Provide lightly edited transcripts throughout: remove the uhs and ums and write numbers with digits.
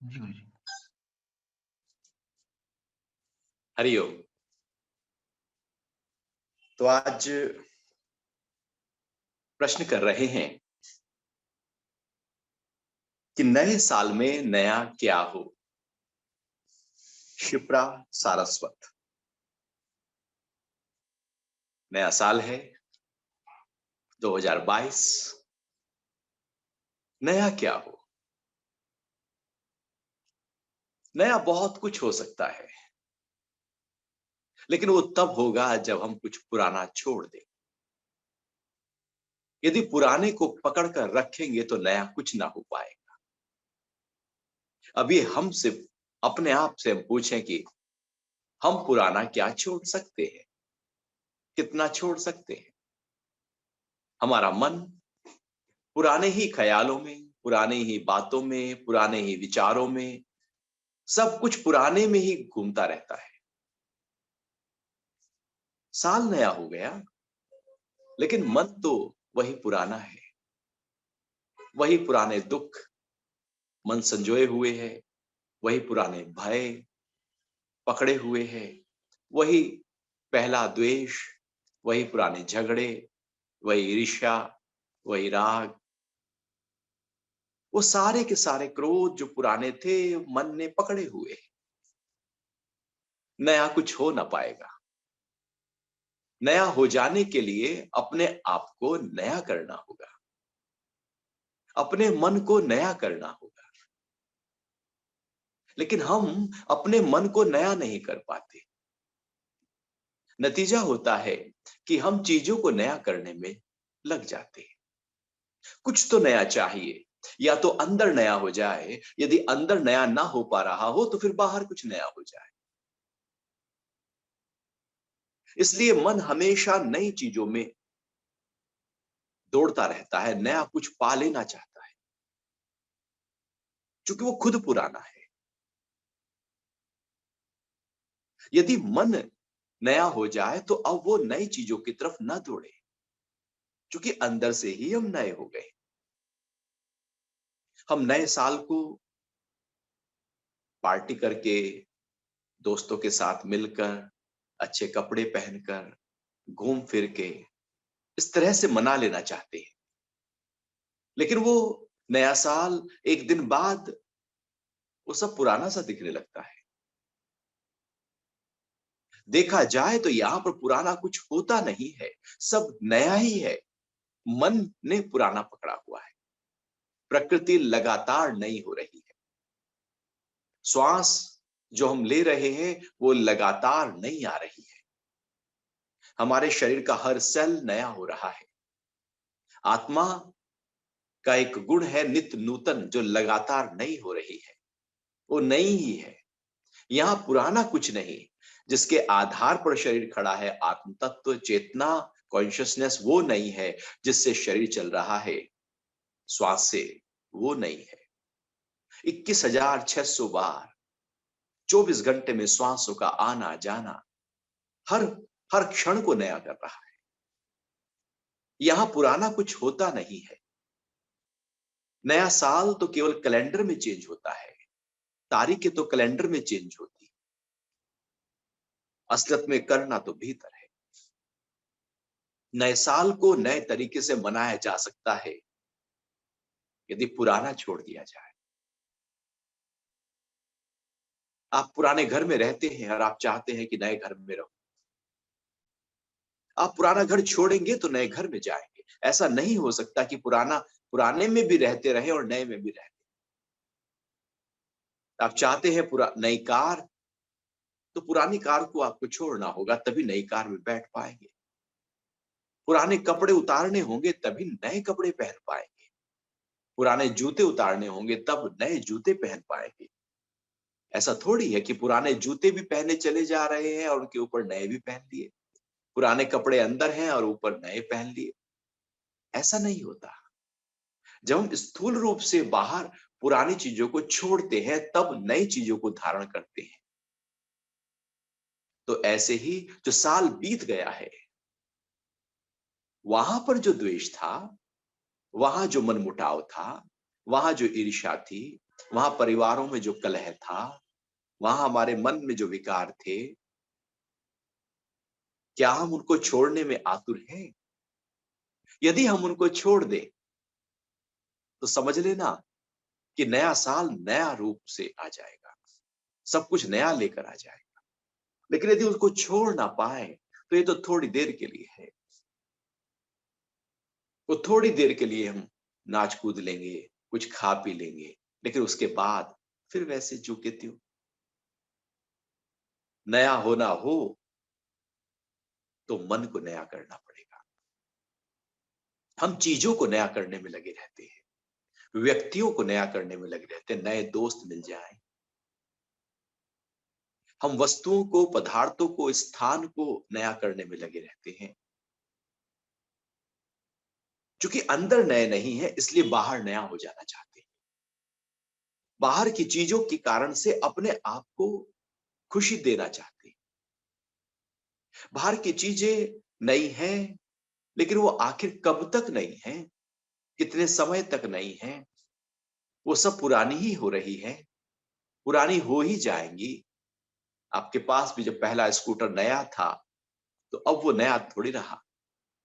जी गुरु जी। हरिओम। तो आज प्रश्न कर रहे हैं कि नए साल में नया क्या हो। शिप्रा सारस्वत। नया साल है 2022। नया क्या हो। नया बहुत कुछ हो सकता है, लेकिन वो तब होगा जब हम कुछ पुराना छोड़ दें। यदि पुराने को पकड़ कर रखेंगे तो नया कुछ ना हो पाएगा। अभी हम सिर्फ अपने आप से हम पूछें कि हम पुराना क्या छोड़ सकते हैं, कितना छोड़ सकते हैं। हमारा मन पुराने ही ख्यालों में, पुराने ही बातों में, पुराने ही विचारों में, सब कुछ पुराने में ही घूमता रहता है। साल नया हो गया, लेकिन मन तो वही पुराना है। वही पुराने दुख मन संजोए हुए है, वही पुराने भय पकड़े हुए हैं, वही पहला द्वेष, वही पुराने झगड़े, वही ईर्ष्या, वही राग, वो सारे के सारे क्रोध जो पुराने थे मन ने पकड़े हुए हैं। नया कुछ हो ना पाएगा। नया हो जाने के लिए अपने आप को नया करना होगा, अपने मन को नया करना होगा। लेकिन हम अपने मन को नया नहीं कर पाते। नतीजा होता है कि हम चीजों को नया करने में लग जाते हैं। कुछ तो नया चाहिए, या तो अंदर नया हो जाए। यदि अंदर नया ना हो पा रहा हो तो फिर बाहर कुछ नया हो जाए। इसलिए मन हमेशा नई चीजों में दौड़ता रहता है, नया कुछ पा लेना चाहता है, क्योंकि वो खुद पुराना है। यदि मन नया हो जाए तो अब वो नई चीजों की तरफ न दौड़े, क्योंकि अंदर से ही हम नए हो गए। हम नए साल को पार्टी करके, दोस्तों के साथ मिलकर, अच्छे कपड़े पहनकर, घूम फिर के इस तरह से मना लेना चाहते हैं। लेकिन वो नया साल एक दिन बाद वो सब पुराना सा दिखने लगता है। देखा जाए तो यहां पर पुराना कुछ होता नहीं है, सब नया ही है। मन ने पुराना पकड़ा हुआ है। प्रकृति लगातार नई हो रही है। श्वास जो हम ले रहे हैं वो लगातार नई आ रही है। हमारे शरीर का हर सेल नया हो रहा है। आत्मा का एक गुण है नित्य नूतन, जो लगातार नई हो रही है। वो नई ही है। यहां पुराना कुछ नहीं। जिसके आधार पर शरीर खड़ा है, आत्म तत्व, चेतना, कॉन्शियसनेस, वो नहीं है। जिससे शरीर चल रहा है श्वास से, वो नहीं है। 21,600 बार 24 घंटे में श्वासों का आना जाना हर हर क्षण को नया कर रहा है। यहां पुराना कुछ होता नहीं है। नया साल तो केवल कैलेंडर में चेंज होता है, तारीखें तो कैलेंडर में चेंज होती, असलियत में करना तो भीतर है। नए साल को नए तरीके से मनाया जा सकता है यदि पुराना छोड़ दिया जाए। आप पुराने घर में रहते हैं और आप चाहते हैं कि नए घर में रहो। आप पुराना घर छोड़ेंगे तो नए घर में जाएंगे। ऐसा नहीं हो सकता कि पुराने में भी रहते रहे और नए में भी रहते। आप चाहते हैं नई कार, तो पुरानी कार को आपको छोड़ना होगा, तभी नई कार में बैठ पाएंगे। पुराने कपड़े उतारने होंगे तभी नए कपड़े पहन पाएंगे। पुराने जूते उतारने होंगे तब नए जूते पहन पाएंगे। ऐसा थोड़ी है कि पुराने जूते भी पहने चले जा रहे हैं और उनके ऊपर नए भी पहन लिए। पुराने कपड़े अंदर हैं और ऊपर नए पहन लिए। ऐसा नहीं होता। जब हम स्थूल रूप से बाहर पुरानी चीजों को छोड़ते हैं तब नई चीजों को धारण करते हैं। तो ऐसे ही जो साल बीत गया है, वहां पर जो द्वेष था, वहां जो मनमुटाव था, वहां जो ईर्ष्या थी, वहां परिवारों में जो कलह था, वहां हमारे मन में जो विकार थे, क्या हम उनको छोड़ने में आतुर हैं? यदि हम उनको छोड़ दें, तो समझ लेना कि नया साल नया रूप से आ जाएगा, सब कुछ नया लेकर आ जाएगा। लेकिन यदि उसको छोड़ ना पाए, तो ये तो थोड़ी देर के लिए है। वो थोड़ी देर के लिए हम नाच कूद लेंगे, कुछ खा पी लेंगे, लेकिन उसके बाद फिर वैसे ज्यों के त्यों। नया होना हो तो मन को नया करना पड़ेगा। हम चीजों को नया करने में लगे रहते हैं, व्यक्तियों को नया करने में लगे रहते हैं, नए दोस्त मिल जाएं। हम वस्तुओं को, पदार्थों को, स्थान को नया करने में लगे रहते हैं। क्योंकि अंदर नए नहीं है, इसलिए बाहर नया हो जाना चाहते हैं। बाहर की चीजों के कारण से अपने आप को खुशी देना चाहते हैं। बाहर की चीजें नई हैं, लेकिन वो आखिर कब तक नई हैं, कितने समय तक नई हैं, वो सब पुरानी ही हो रही है, पुरानी हो ही जाएंगी। आपके पास भी जब पहला स्कूटर नया था, तो अब वो नया थोड़ी रहा।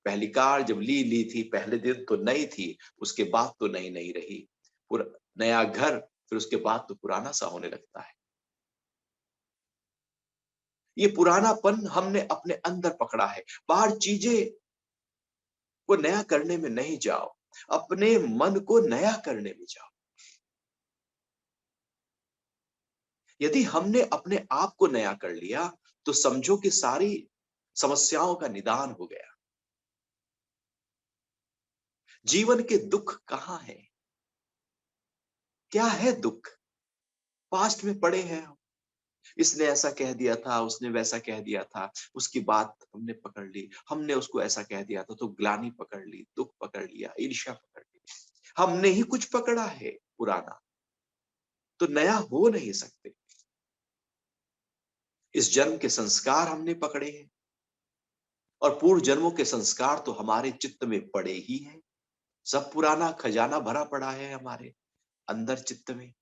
पहली कार जब ली थी, पहले दिन तो नई थी, उसके बाद तो नई नहीं रही। नया घर, फिर उसके बाद तो पुराना सा होने लगता है। ये पुरानापन हमने अपने अंदर पकड़ा है। बाहर चीजें को नया करने में नहीं जाओ, अपने मन को नया करने में जाओ। यदि हमने अपने आप को नया कर लिया, तो समझो कि सारी समस्याओं का निदान हो गया। जीवन के दुख कहां है? क्या है दुख? पास्ट में पड़े हैं हम। इसने ऐसा कह दिया था, उसने वैसा कह दिया था, उसकी बात हमने पकड़ ली, हमने उसको ऐसा कह दिया था, तो ग्लानि पकड़ ली, दुख पकड़ लिया, ईर्ष्या पकड़ ली। हमने ही कुछ पकड़ा है पुराना, तो नया हो नहीं सकते। इस जन्म के संस्कार हमने पकड़े हैं, और पूर्व जन्मों के संस्कार तो हमारे चित्त में पड़े ही हैं। सब पुराना खजाना भरा पड़ा है हमारे अंदर चित्त में।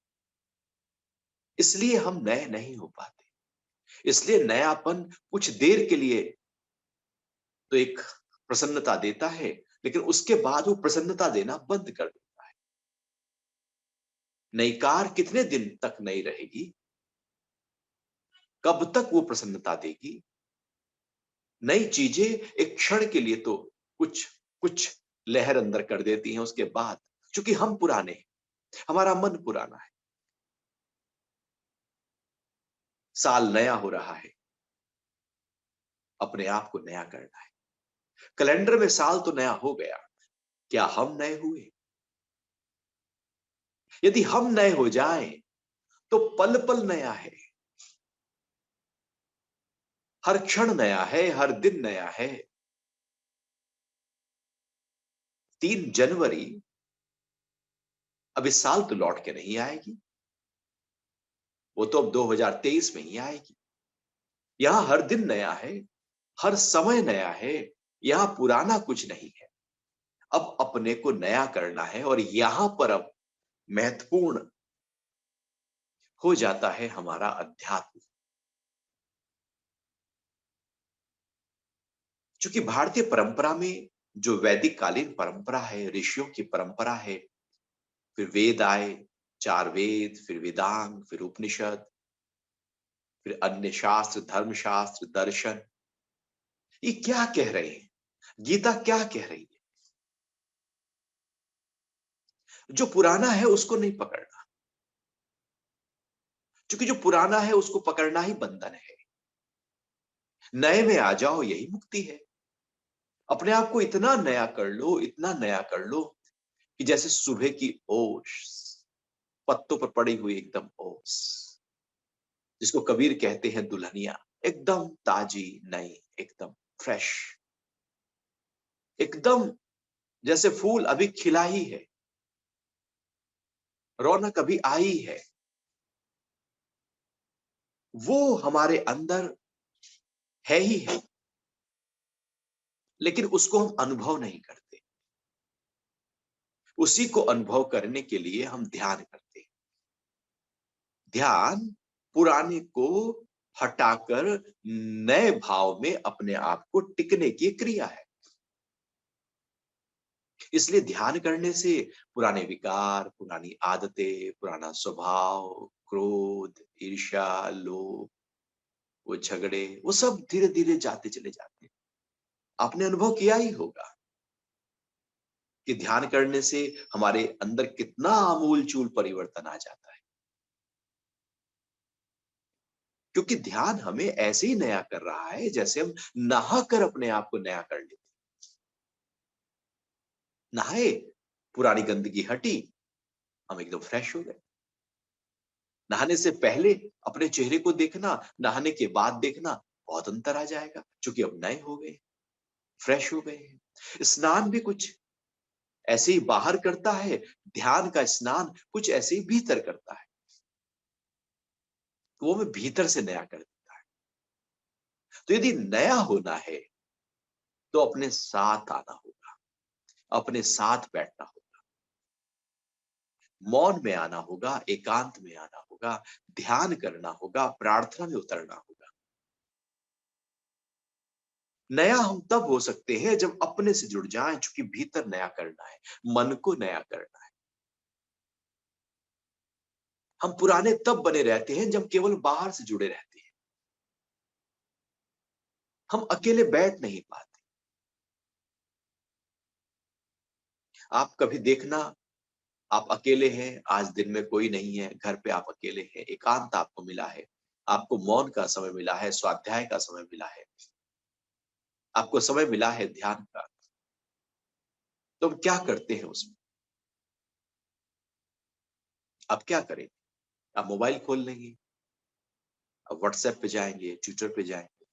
इसलिए हम नए नहीं हो पाते। इसलिए नयापन कुछ देर के लिए तो एक प्रसन्नता देता है, लेकिन उसके बाद वो प्रसन्नता देना बंद कर देता है। नई कार कितने दिन तक नई रहेगी? कब तक वो प्रसन्नता देगी? नई चीजें एक क्षण के लिए तो कुछ कुछ लहर अंदर कर देती हैं, उसके बाद क्योंकि हम पुराने हैं, हमारा मन पुराना है। साल नया हो रहा है, अपने आप को नया करना है। कैलेंडर में साल तो नया हो गया, क्या हम नए हुए? यदि हम नए हो जाएं, तो पल पल नया है, हर क्षण नया है, हर दिन नया है। 3 जनवरी अब इस साल तो लौट के नहीं आएगी, वो तो अब 2023 में ही आएगी। यहां हर दिन नया है, हर समय नया है, यहां पुराना कुछ नहीं है। अब अपने को नया करना है, और यहां पर अब महत्वपूर्ण हो जाता है हमारा अध्यात्म। क्योंकि भारतीय परंपरा में जो वैदिक कालीन परंपरा है, ऋषियों की परंपरा है, फिर वेद आए, 4 वेद, फिर वेदांग, फिर उपनिषद, फिर अन्य शास्त्र, धर्मशास्त्र, दर्शन, ये क्या कह रहे हैं? गीता क्या कह रही है? जो पुराना है उसको नहीं पकड़ना, क्योंकि जो पुराना है उसको पकड़ना ही बंधन है। नए में आ जाओ, यही मुक्ति है। अपने आप को इतना नया कर लो, इतना नया कर लो कि जैसे सुबह की ओस, पत्तों पर पड़ी हुई एकदम ओस, जिसको कबीर कहते हैं दुल्हनिया, एकदम ताजी, नई, एकदम फ्रेश, एकदम जैसे फूल अभी खिला ही है, रौनक अभी आई है। वो हमारे अंदर है ही है, लेकिन उसको हम अनुभव नहीं करते। उसी को अनुभव करने के लिए हम ध्यान करते हैं। ध्यान पुराने को हटाकर नए भाव में अपने आप को टिकने की क्रिया है। इसलिए ध्यान करने से पुराने विकार, पुरानी आदतें, पुराना स्वभाव, क्रोध, ईर्ष्या, लोभ, वो झगड़े, वो सब धीरे धीरे जाते चले जाते हैं। आपने अनुभव किया ही होगा कि ध्यान करने से हमारे अंदर कितना आमूल चूल परिवर्तन आ जाता है, क्योंकि ध्यान हमें ऐसे ही नया कर रहा है जैसे हम नहा कर अपने आप को नया कर लेते हैं। नहाए, पुरानी गंदगी हटी, हम एकदम फ्रेश हो गए। नहाने से पहले अपने चेहरे को देखना, नहाने के बाद देखना, बहुत अंतर आ जाएगा, क्योंकि अब नए हो गए, फ्रेश हो गए हैं। स्नान भी कुछ ऐसे ही बाहर करता है, ध्यान का स्नान कुछ ऐसे ही भीतर करता है। तो वो हमें भीतर से नया कर देता है। तो यदि नया होना है, तो अपने साथ आना होगा, अपने साथ बैठना होगा, मौन में आना होगा, एकांत में आना होगा, ध्यान करना होगा, प्रार्थना में उतरना होगा। नया हम तब हो सकते हैं जब अपने से जुड़ जाएं, क्योंकि भीतर नया करना है, मन को नया करना है। हम पुराने तब बने रहते हैं जब केवल बाहर से जुड़े रहते हैं। हम अकेले बैठ नहीं पाते। आप कभी देखना, आप अकेले हैं, आज दिन में कोई नहीं है, घर पे आप अकेले हैं, एकांत आपको मिला है, आपको मौन का समय मिला है, स्वाध्याय का समय मिला है, आपको समय मिला है ध्यान का। तो हम क्या करते हैं उसमें? आप क्या करेंगे? आप मोबाइल खोल लेंगे, आप व्हाट्सएप पे जाएंगे, ट्विटर पे जाएंगे,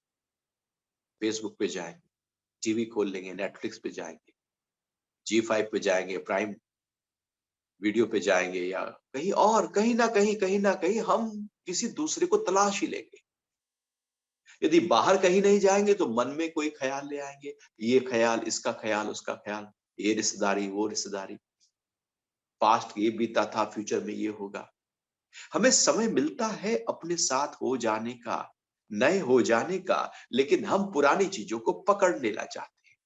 फेसबुक पे जाएंगे, टीवी खोल लेंगे, नेटफ्लिक्स पे जाएंगे, जी5 पे जाएंगे, प्राइम वीडियो पे जाएंगे, या कहीं और, कहीं ना कहीं हम किसी दूसरे को तलाश ही लेंगे। यदि बाहर कहीं नहीं जाएंगे तो मन में कोई ख्याल ले आएंगे, ये ख्याल, इसका ख्याल, उसका ख्याल, ये रिश्तेदारी, वो रिश्तेदारी, पास्ट ये बीता था, फ्यूचर में ये होगा। हमें समय मिलता है अपने साथ हो जाने का, नए हो जाने का, लेकिन हम पुरानी चीजों को पकड़ लेना चाहते हैं।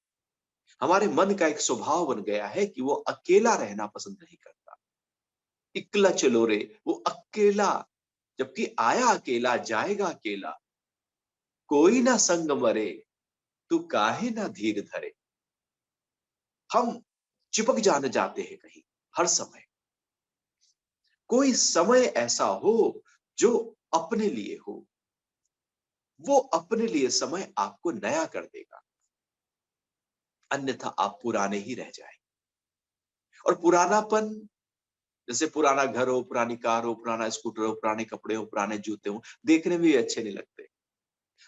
हमारे मन का एक स्वभाव बन गया है कि वो अकेला रहना पसंद नहीं करता। इकला चलो रे, वो अकेला, जबकि आया अकेला जाएगा अकेला। कोई ना संग मरे, तू काहे ना धीर धरे। हम चिपक जाने जाते हैं कहीं, हर समय। कोई समय ऐसा हो जो अपने लिए हो, वो अपने लिए समय आपको नया कर देगा, अन्यथा आप पुराने ही रह जाएंगे। और पुरानापन, जैसे पुराना घर हो, पुरानी कार हो, पुराना स्कूटर हो, पुराने कपड़े हो, पुराने जूते हो, देखने में भी अच्छे नहीं लगते।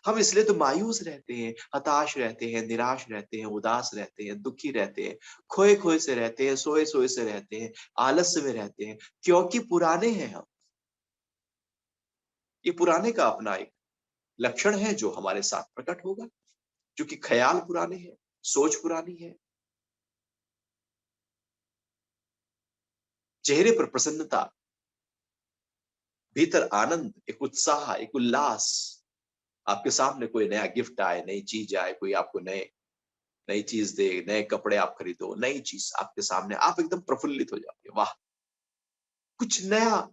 हम इसलिए तो मायूस रहते हैं, हताश रहते हैं, निराश रहते हैं, उदास रहते हैं, दुखी रहते हैं, खोए खोए से रहते हैं, सोए सोए से रहते हैं, आलस्य में रहते हैं, क्योंकि पुराने हैं हम। ये पुराने का अपना एक लक्षण है जो हमारे साथ प्रकट होगा, क्योंकि ख्याल पुराने हैं, सोच पुरानी है। चेहरे पर प्रसन्नता, भीतर आनंद, एक उत्साह, एक उल्लास। आपके सामने कोई नया गिफ्ट आए, नई चीज आए, कोई आपको नए नई चीज दे, नए कपड़े आप खरीदो, नई चीज आपके सामने, आप एकदम प्रफुल्लित हो जाओगे, वाह, कुछ नया।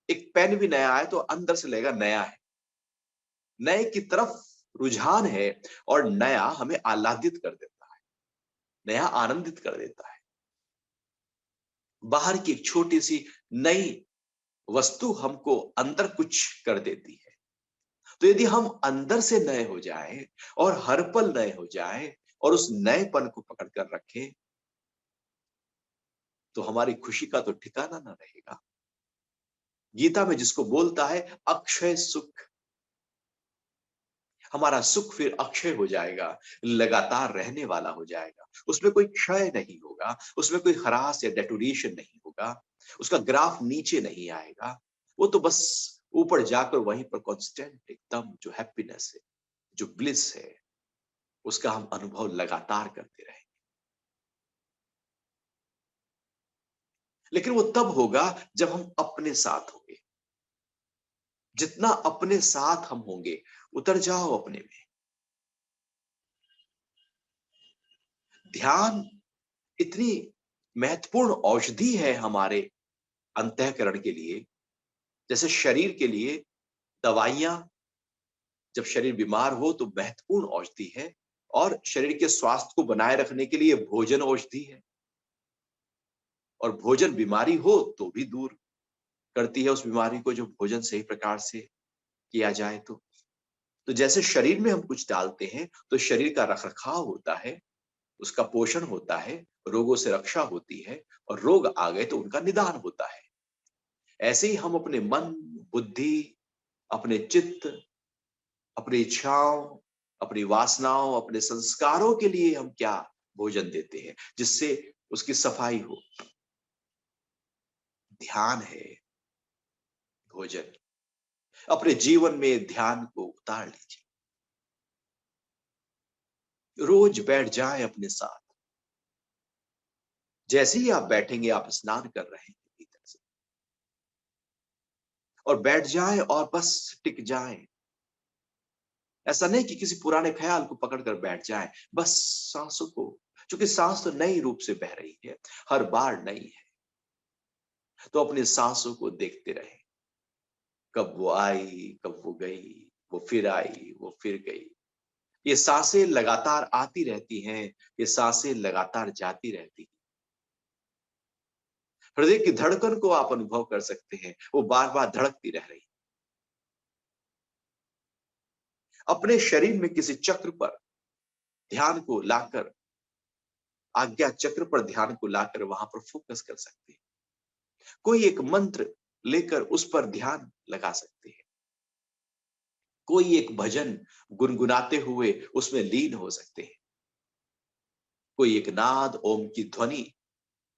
एक पेन भी नया है तो अंदर से लगेगा नया है, नए की तरफ रुझान है। और नया हमें आह्लादित कर देता है, नया आनंदित कर देता है। बाहर की एक छोटी सी नई वस्तु हमको अंदर कुछ कर देती है। तो यदि हम अंदर से नए हो जाएं और हर पल नए हो जाएं और उस नएपन को पकड़ कर रखें, तो हमारी खुशी का तो ठिकाना ना रहेगा। गीता में जिसको बोलता है अक्षय सुख, हमारा सुख फिर अक्षय हो जाएगा, लगातार रहने वाला हो जाएगा। उसमें कोई क्षय नहीं होगा, उसमें कोई ह्रास या डेटोरेशन नहीं होगा, उसका ग्राफ नीचे नहीं आएगा। वो तो बस ऊपर जाकर वहीं पर कांस्टेंट एकदम जो हैप्पीनेस है, जो ब्लिस है, उसका हम अनुभव लगातार करते रहें। लेकिन वो तब होगा जब हम अपने साथ होंगे, जितना अपने साथ हम होंगे, उतर जाओ अपने में। ध्यान इतनी महत्वपूर्ण औषधि है हमारे अंतःकरण के लिए, जैसे शरीर के लिए दवाइयां, जब शरीर बीमार हो तो महत्वपूर्ण औषधि है, और शरीर के स्वास्थ्य को बनाए रखने के लिए भोजन औषधि है, और भोजन बीमारी हो तो भी दूर करती है उस बीमारी को, जो भोजन सही प्रकार से किया जाए तो जैसे शरीर में हम कुछ डालते हैं तो शरीर का रखरखाव होता है, उसका पोषण होता है, रोगों से रक्षा होती है, और रोग आ गए तो उनका निदान होता है। ऐसे ही हम अपने मन, बुद्धि, अपने चित्त, अपनी इच्छाओं, अपनी वासनाओं, अपने संस्कारों के लिए हम क्या भोजन देते हैं, जिससे उसकी सफाई हो। ध्यान है भोजन। अपने जीवन में ध्यान को उतार लीजिए। रोज बैठ जाए अपने साथ। जैसे ही आप बैठेंगे, आप स्नान कर रहे हैं भीतर से, और बैठ जाए और बस टिक जाए। ऐसा नहीं कि किसी पुराने ख्याल को पकड़कर बैठ जाए, बस सांसों को, क्योंकि सांस तो नई रूप से बह रही है, हर बार नई है, तो अपनी सांसों को देखते रहे। कब वो आई, कब वो गई, वो फिर आई, वो फिर गई। ये सांसें लगातार आती रहती हैं, ये सांसें लगातार जाती रहती हैं। हृदय की धड़कन को आप अनुभव कर सकते हैं, वो बार-बार धड़कती रह रही है। अपने शरीर में किसी चक्र पर ध्यान को लाकर, आज्ञा चक्र पर ध्यान को लाकर वहां पर फोकस कर सकते हैं। कोई एक मंत्र लेकर उस पर ध्यान लगा सकते हैं। कोई एक भजन गुनगुनाते हुए उसमें लीन हो सकते हैं। कोई एक नाद ओम की ध्वनि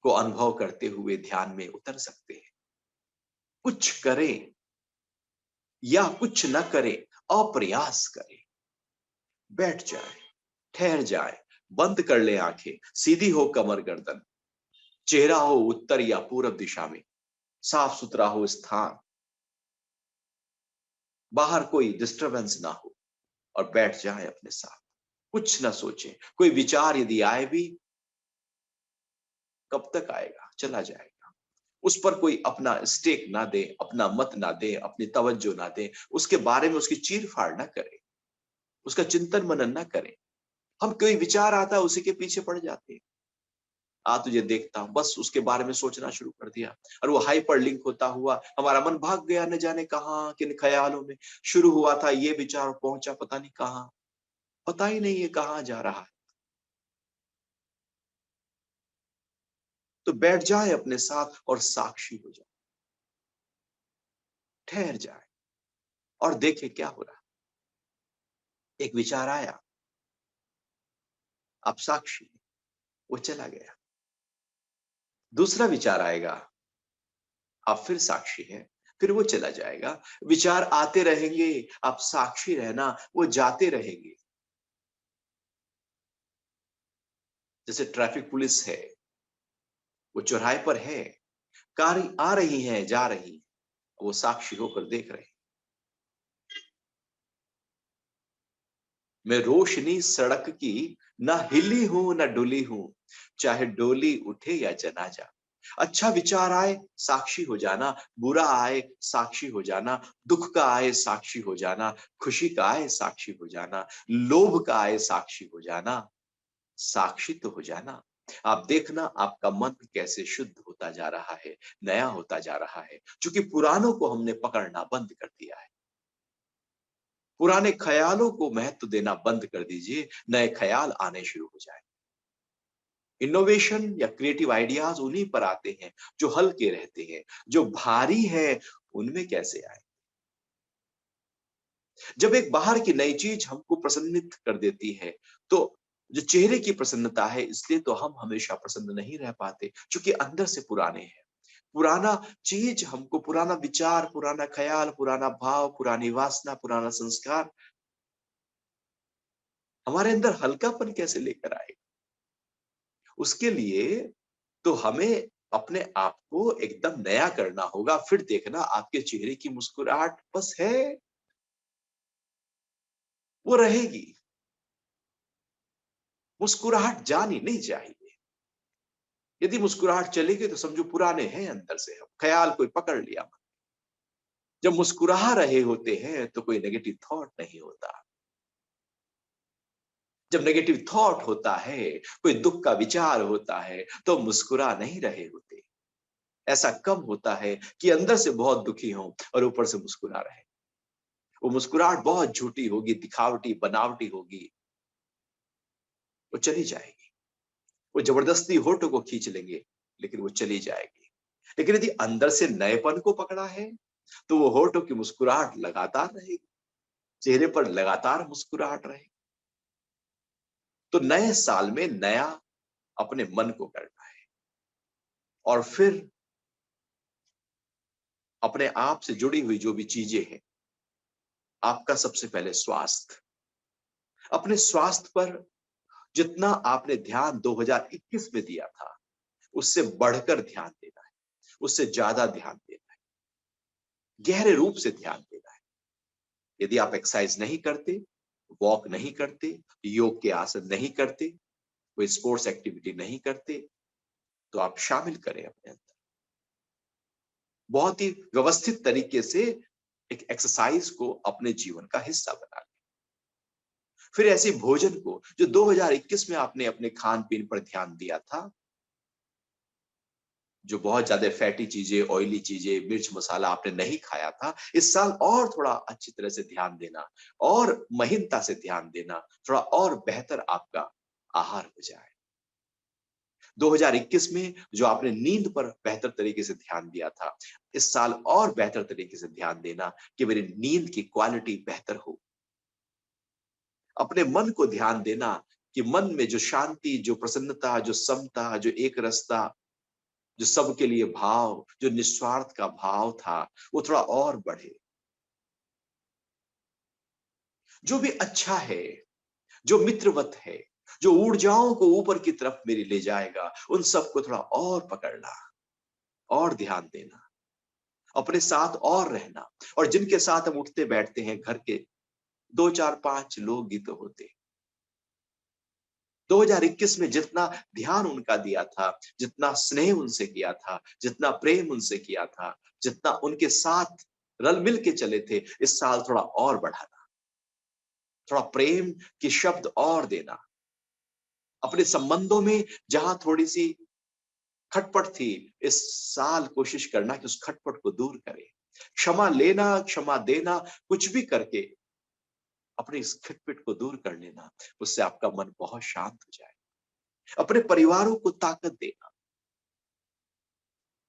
को अनुभव करते हुए ध्यान में उतर सकते हैं। कुछ करें या कुछ न करें, अप्रयास करें, बैठ जाए, ठहर जाए, बंद कर ले आंखें, सीधी हो कमर गर्दन, चेहरा हो उत्तर या पूरब दिशा में, साफ सुथरा हो स्थान, बाहर कोई डिस्टरबेंस ना हो, और बैठ जाए अपने साथ। कुछ ना सोचें। कोई विचार यदि आए भी, कब तक आएगा, चला जाएगा। उस पर कोई अपना स्टेक ना दे, अपना मत ना दे, अपनी तवज्जो ना दे, उसके बारे में उसकी चीर-फाड़ ना करे, उसका चिंतन मनन ना करे। हम कोई विचार आता है उसी के पीछे पड़ जाते हैं। तुझे देखता हूं, बस उसके बारे में सोचना शुरू कर दिया, और वो हाइपर लिंक होता हुआ हमारा मन भाग गया न जाने कहां, किन ख्यालों में। शुरू हुआ था ये विचार, पहुंचा पता नहीं कहां, पता ही नहीं है कहां जा रहा है। तो बैठ जाए अपने साथ और साक्षी हो जाए, ठहर जाए, और देखे क्या हो रहा है। एक विचार आया, आप साक्षी हैं, वो चला गया। दूसरा विचार आएगा, आप फिर साक्षी हैं, फिर वो चला जाएगा। विचार आते रहेंगे, आप साक्षी रहना, वो जाते रहेंगे। जैसे ट्रैफिक पुलिस है, वो चौराहे पर है, कार आ रही है, जा रही है, वो साक्षी होकर देख रहे हैं। मैं रोशनी सड़क की न हिली हूं न डुली हूं, चाहे डोली उठे या जनाजा। अच्छा विचार आए, साक्षी हो जाना, बुरा आए, साक्षी हो जाना, दुख का आए, साक्षी हो जाना, खुशी का आए, साक्षी हो जाना, लोभ का आए, साक्षी हो जाना, साक्षी तो हो जाना। आप देखना आपका मन कैसे शुद्ध होता जा रहा है, नया होता जा रहा है, क्योंकि पुरानों को हमने पकड़ना बंद कर दिया है। पुराने ख्यालों को महत्व देना बंद कर दीजिए, नए ख्याल आने शुरू हो जाए। इनोवेशन या क्रिएटिव आइडियाज उन्हीं पर आते हैं जो हल्के रहते हैं, जो भारी है उनमें कैसे आए। जब एक बाहर की नई चीज हमको प्रसन्नित कर देती है, तो जो चेहरे की प्रसन्नता है, इसलिए तो हम हमेशा प्रसन्न नहीं रह पाते, क्योंकि अंदर से पुराने हैं। पुराना चीज हमको, पुराना विचार, पुराना ख्याल, पुराना भाव, पुरानी वासना, पुराना संस्कार हमारे अंदर हल्कापन कैसे लेकर आए। उसके लिए तो हमें अपने आप को एकदम नया करना होगा, फिर देखना आपके चेहरे की मुस्कुराहट बस है, वो रहेगी। मुस्कुराहट जानी नहीं चाहिए। यदि मुस्कुराहट चलेगी तो समझो पुराने हैं अंदर से हम, ख्याल कोई पकड़ लिया। जब मुस्कुरा रहे होते हैं तो कोई नेगेटिव थॉट नहीं होता। जब नेगेटिव थॉट होता है, कोई दुख का विचार होता है, तो मुस्कुरा नहीं रहे होते। ऐसा कब होता है कि अंदर से बहुत दुखी हों और ऊपर से मुस्कुरा रहे। वो मुस्कुराहट बहुत झूठी होगी, दिखावटी, बनावटी होगी, वो चली जाएगी। वो जबरदस्ती होठों को खींच लेंगे, लेकिन वो चली जाएगी। लेकिन यदि अंदर से नएपन को पकड़ा है, तो वो होठों की मुस्कुराहट लगातार रहेगी, चेहरे पर लगातार मुस्कुराहट रहेगी। तो नए साल में नया अपने मन को करना है और फिर अपने आप से जुड़ी हुई जो भी चीजें हैं, आपका सबसे पहले स्वास्थ्य। अपने स्वास्थ्य पर जितना आपने ध्यान 2021 में दिया था, उससे बढ़कर ध्यान देना है, उससे ज्यादा ध्यान देना है, गहरे रूप से ध्यान देना है। यदि आप एक्सरसाइज नहीं करते, वॉक नहीं करते, योग के आसन नहीं करते, कोई स्पोर्ट्स एक्टिविटी नहीं करते, तो आप शामिल करें अपने अंदर। बहुत ही व्यवस्थित तरीके से एक एक्सरसाइज को अपने जीवन का हिस्सा बना लें। फिर ऐसे भोजन को जो 2021 में आपने अपने खान-पीन पर ध्यान दिया था, जो बहुत ज्यादा फैटी चीजें, ऑयली चीजें, मिर्च मसाला आपने नहीं खाया था, इस साल और थोड़ा अच्छी तरह से ध्यान देना और महीनता से ध्यान देना, थोड़ा और बेहतर आपका आहार हो जाए। 2021 में जो आपने नींद पर बेहतर तरीके से ध्यान दिया था, इस साल और बेहतर तरीके से ध्यान देना कि मेरी नींद की क्वालिटी बेहतर हो। अपने मन को ध्यान देना कि मन में जो शांति, जो प्रसन्नता, जो समता, जो एक रसता, जो सबके लिए भाव, जो निस्वार्थ का भाव था, वो थोड़ा और बढ़े। जो भी अच्छा है, जो मित्रवत है, जो ऊर्जाओं को ऊपर की तरफ मेरी ले जाएगा, उन सबको थोड़ा और पकड़ना और ध्यान देना, अपने साथ और रहना। और जिनके साथ हम उठते बैठते हैं घर के 2, 4, 5 लोग ही तो होते। 2021 में जितना ध्यान उनका दिया था, जितना स्नेह उनसे किया था, जितना प्रेम उनसे किया था, जितना उनके साथ रल-मिल के चले थे, इस साल थोड़ा और बढ़ाना, थोड़ा प्रेम के शब्द और देना। अपने संबंधों में जहां थोड़ी-सी खटपट थी, इस साल कोशिश करना कि उस खटपट को दूर करें। क्षमा लेना, क्षमा देना, कुछ भी करके अपनी इस खटपट को दूर कर लेना, उससे आपका मन बहुत शांत हो जाए। अपने परिवारों को ताकत देना।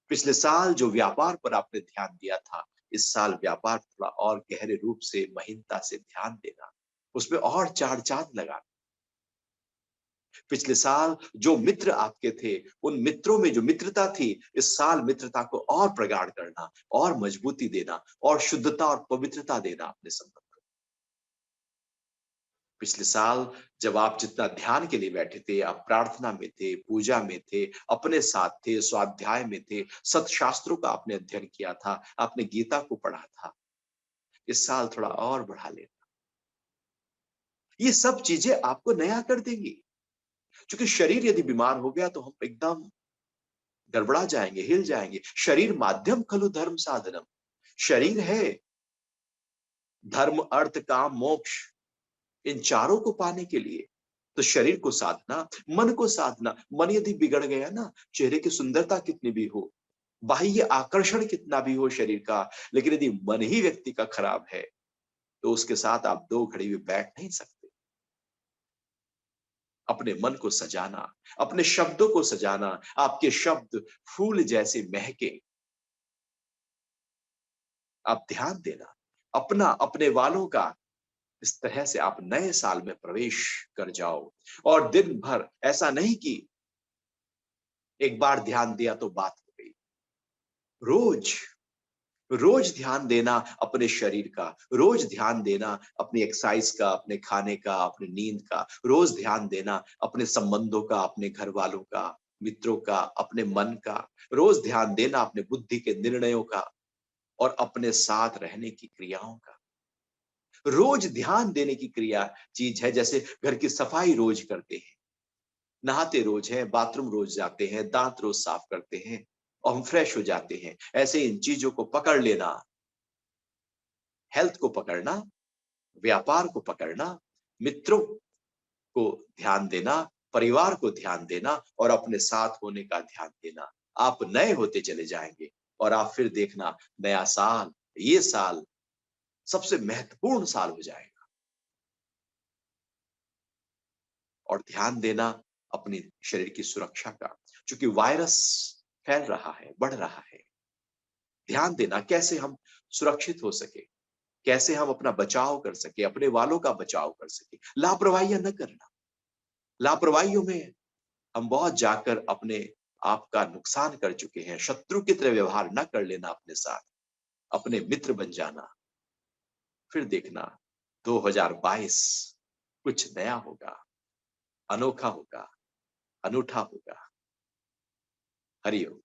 पिछले साल जो व्यापार पर आपने ध्यान दिया था, इस साल व्यापार पर थोड़ा और गहरे रूप से, महीनता से ध्यान देना, उसमें और चार चाँद लगाना। पिछले साल जो मित्र आपके थे, उन मित्रों में जो मित्रता थी, इस साल मित्रता को और प्रगाढ़ करना और मजबूती देना और शुद्धता और पवित्रता देना अपने संबंध को। पिछले साल जब आप जितना ध्यान के लिए बैठे थे, आप प्रार्थना में थे, पूजा में थे, अपने साथ थे, स्वाध्याय में थे, सत्शास्त्रों का आपने अध्ययन किया था, आपने गीता को पढ़ा था। इस साल थोड़ा और बढ़ा लेना। ये सब चीजें आपको नया कर देंगी। क्योंकि शरीर यदि बीमार हो गया तो हम एकदम गड़बड़ा जाएंगे, हिल जाएंगे। शरीर माध्यम खलु धर्म साधनम। शरीर है धर्म, अर्थ, काम, मोक्ष, इन चारों को पाने के लिए तो शरीर को साधना, मन को साधना। मन यदि बिगड़ गया ना, चेहरे की सुंदरता कितनी भी हो, बाह्य आकर्षण कितना भी हो शरीर का, लेकिन यदि मन ही व्यक्ति का खराब है, तो उसके साथ आप 2 घड़ी भी बैठ नहीं सकते। अपने मन को सजाना, अपने शब्दों को सजाना, आपके शब्द फूल जैसे महके, आप ध्यान देना। अपना, अपने वालों का, इस तरह से आप नए साल में प्रवेश कर जाओ। और दिन भर ऐसा नहीं कि एक बार ध्यान दिया तो बात हो गई। रोज, रोज ध्यान देना अपने शरीर का, रोज ध्यान देना अपनी एक्सरसाइज का, अपने खाने का, अपनी नींद का, रोज ध्यान देना अपने संबंधों का, अपने घर वालों का, मित्रों का, अपने मन का, रोज ध्यान देना अपने बुद्धि के निर्णयों का और अपने साथ रहने की क्रियाओं का। रोज ध्यान देने की क्रिया चीज है, जैसे घर की सफाई रोज करते हैं, नहाते रोज हैं, बाथरूम रोज जाते हैं, दांत रोज साफ करते हैं और हम फ्रेश हो जाते हैं। ऐसे इन चीजों को पकड़ लेना, हेल्थ को पकड़ना, व्यापार को पकड़ना, मित्रों को ध्यान देना, परिवार को ध्यान देना और अपने साथ होने का ध्यान देना। आप नए होते चले जाएंगे और आप फिर देखना, नया साल, ये साल सबसे महत्वपूर्ण साल हो जाएगा। और ध्यान देना अपने शरीर की सुरक्षा का, क्योंकि वायरस फैल रहा है, बढ़ रहा है। ध्यान देना कैसे हम सुरक्षित हो सके, कैसे हम अपना बचाव कर सके, अपने वालों का बचाव कर सके। लापरवाहियां न करना। लापरवाहियों में हम बहुत जाकर अपने आप का नुकसान कर चुके हैं। शत्रु की तरह व्यवहार न कर लेना अपने साथ, अपने मित्र बन जाना। फिर देखना 2022 कुछ नया होगा, अनोखा होगा, अनूठा होगा। हरि ओम।